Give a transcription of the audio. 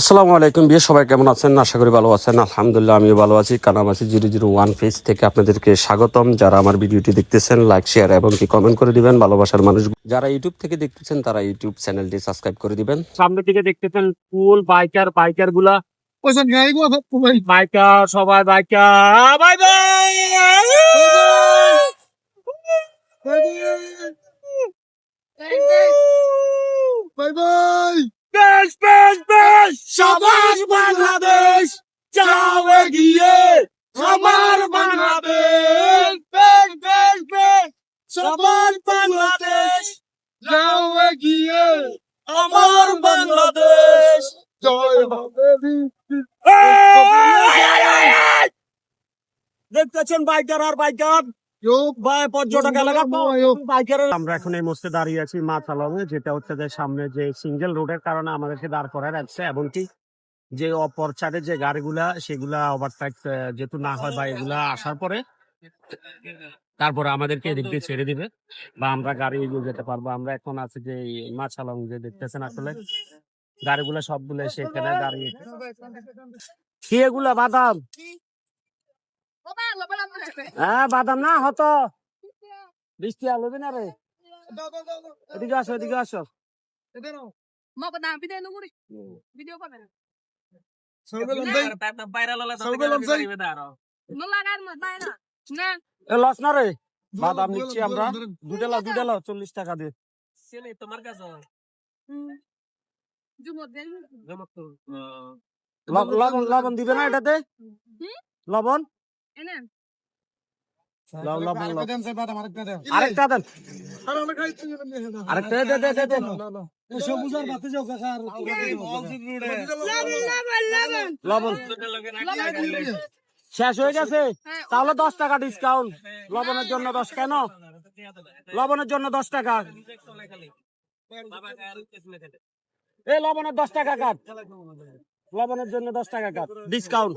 আসসালামু আলাইকুম বিয়ে সবাই কেমন আছেন? আশা করি ভালো আছেন। আলহামদুলিল্লাহ আমিও ভালো আছি। কালাম আছি 001 পেজ থেকে আপনাদেরকে স্বাগতম। যারা আমার ভিডিওটি দেখতেছেন লাইক শেয়ার এবং কি কমেন্ট করে দিবেন। ভালোবাসার মানুষ যারা ইউটিউব থেকে দেখতেছেন তারা ইউটিউব চ্যানেলটি সাবস্ক্রাইব করে দিবেন। সামনের দিকে দেখতেছেন ফুল বাইকার গুলা ওইসব গাড়িগুলো ভাই বাইকার সবাই biker bye bye bye bye বেশ বেশ বেশ সবার বাংলাদেশ যাও এগিয়ে সবার বাংলাদেশ বেশ বেশ বেশ সবার বাংলাদেশ যাও এগিয়ে আমার বাংলাদেশ জয় হবে দেখতেছেন বাইকার আর বাইকার পর্যটক এলাকা আমরা এখন এই মুহূর্তে দাঁড়িয়ে আছি মাথালংয়ে, যেটা হচ্ছে যে সামনে যে সিঙ্গেল রোডের কারণে আমাদেরকে দাঁড় করায় রাখছে, এবং কি যে অপর সাইডে যে গাড়িগুলা সেগুলা ওভারটেক যেহেতু না হয় বা এগুলা আসার পরে তারপরে আমাদেরকে এদিক দিয়ে ছেড়ে দিবে বা আমরা গাড়ি এগিয়ে যেতে পারবো। আমরা এখন আছি যে মাছালং, যে দেখতেছেন আসলে গাড়িগুলা সবগুলো সেখানে দাঁড়িয়ে। কি এগুলা বাদাম? হ্যাঁ বাদাম না হতো বৃষ্টি আলোবে না রে। এদিকে আসো এদিকে আসো। লস না রে, বাদাম নিচ্ছি আমরা দুটা লাও 40 টাকা দিয়ে। লবণ দিবে না এটাতে? লবণ আরেকটা দেন, আরেকটা দে লবণ শেষ হয়ে গেছে, তাহলে 10 টাকা ডিসকাউন্ট। লবণের জন্য 10, কেন লবণের জন্য 10 টাকা? এই লবণের 10 টাকা কাট, লবণের জন্য 10 টাকা কাট ডিসকাউন্ট।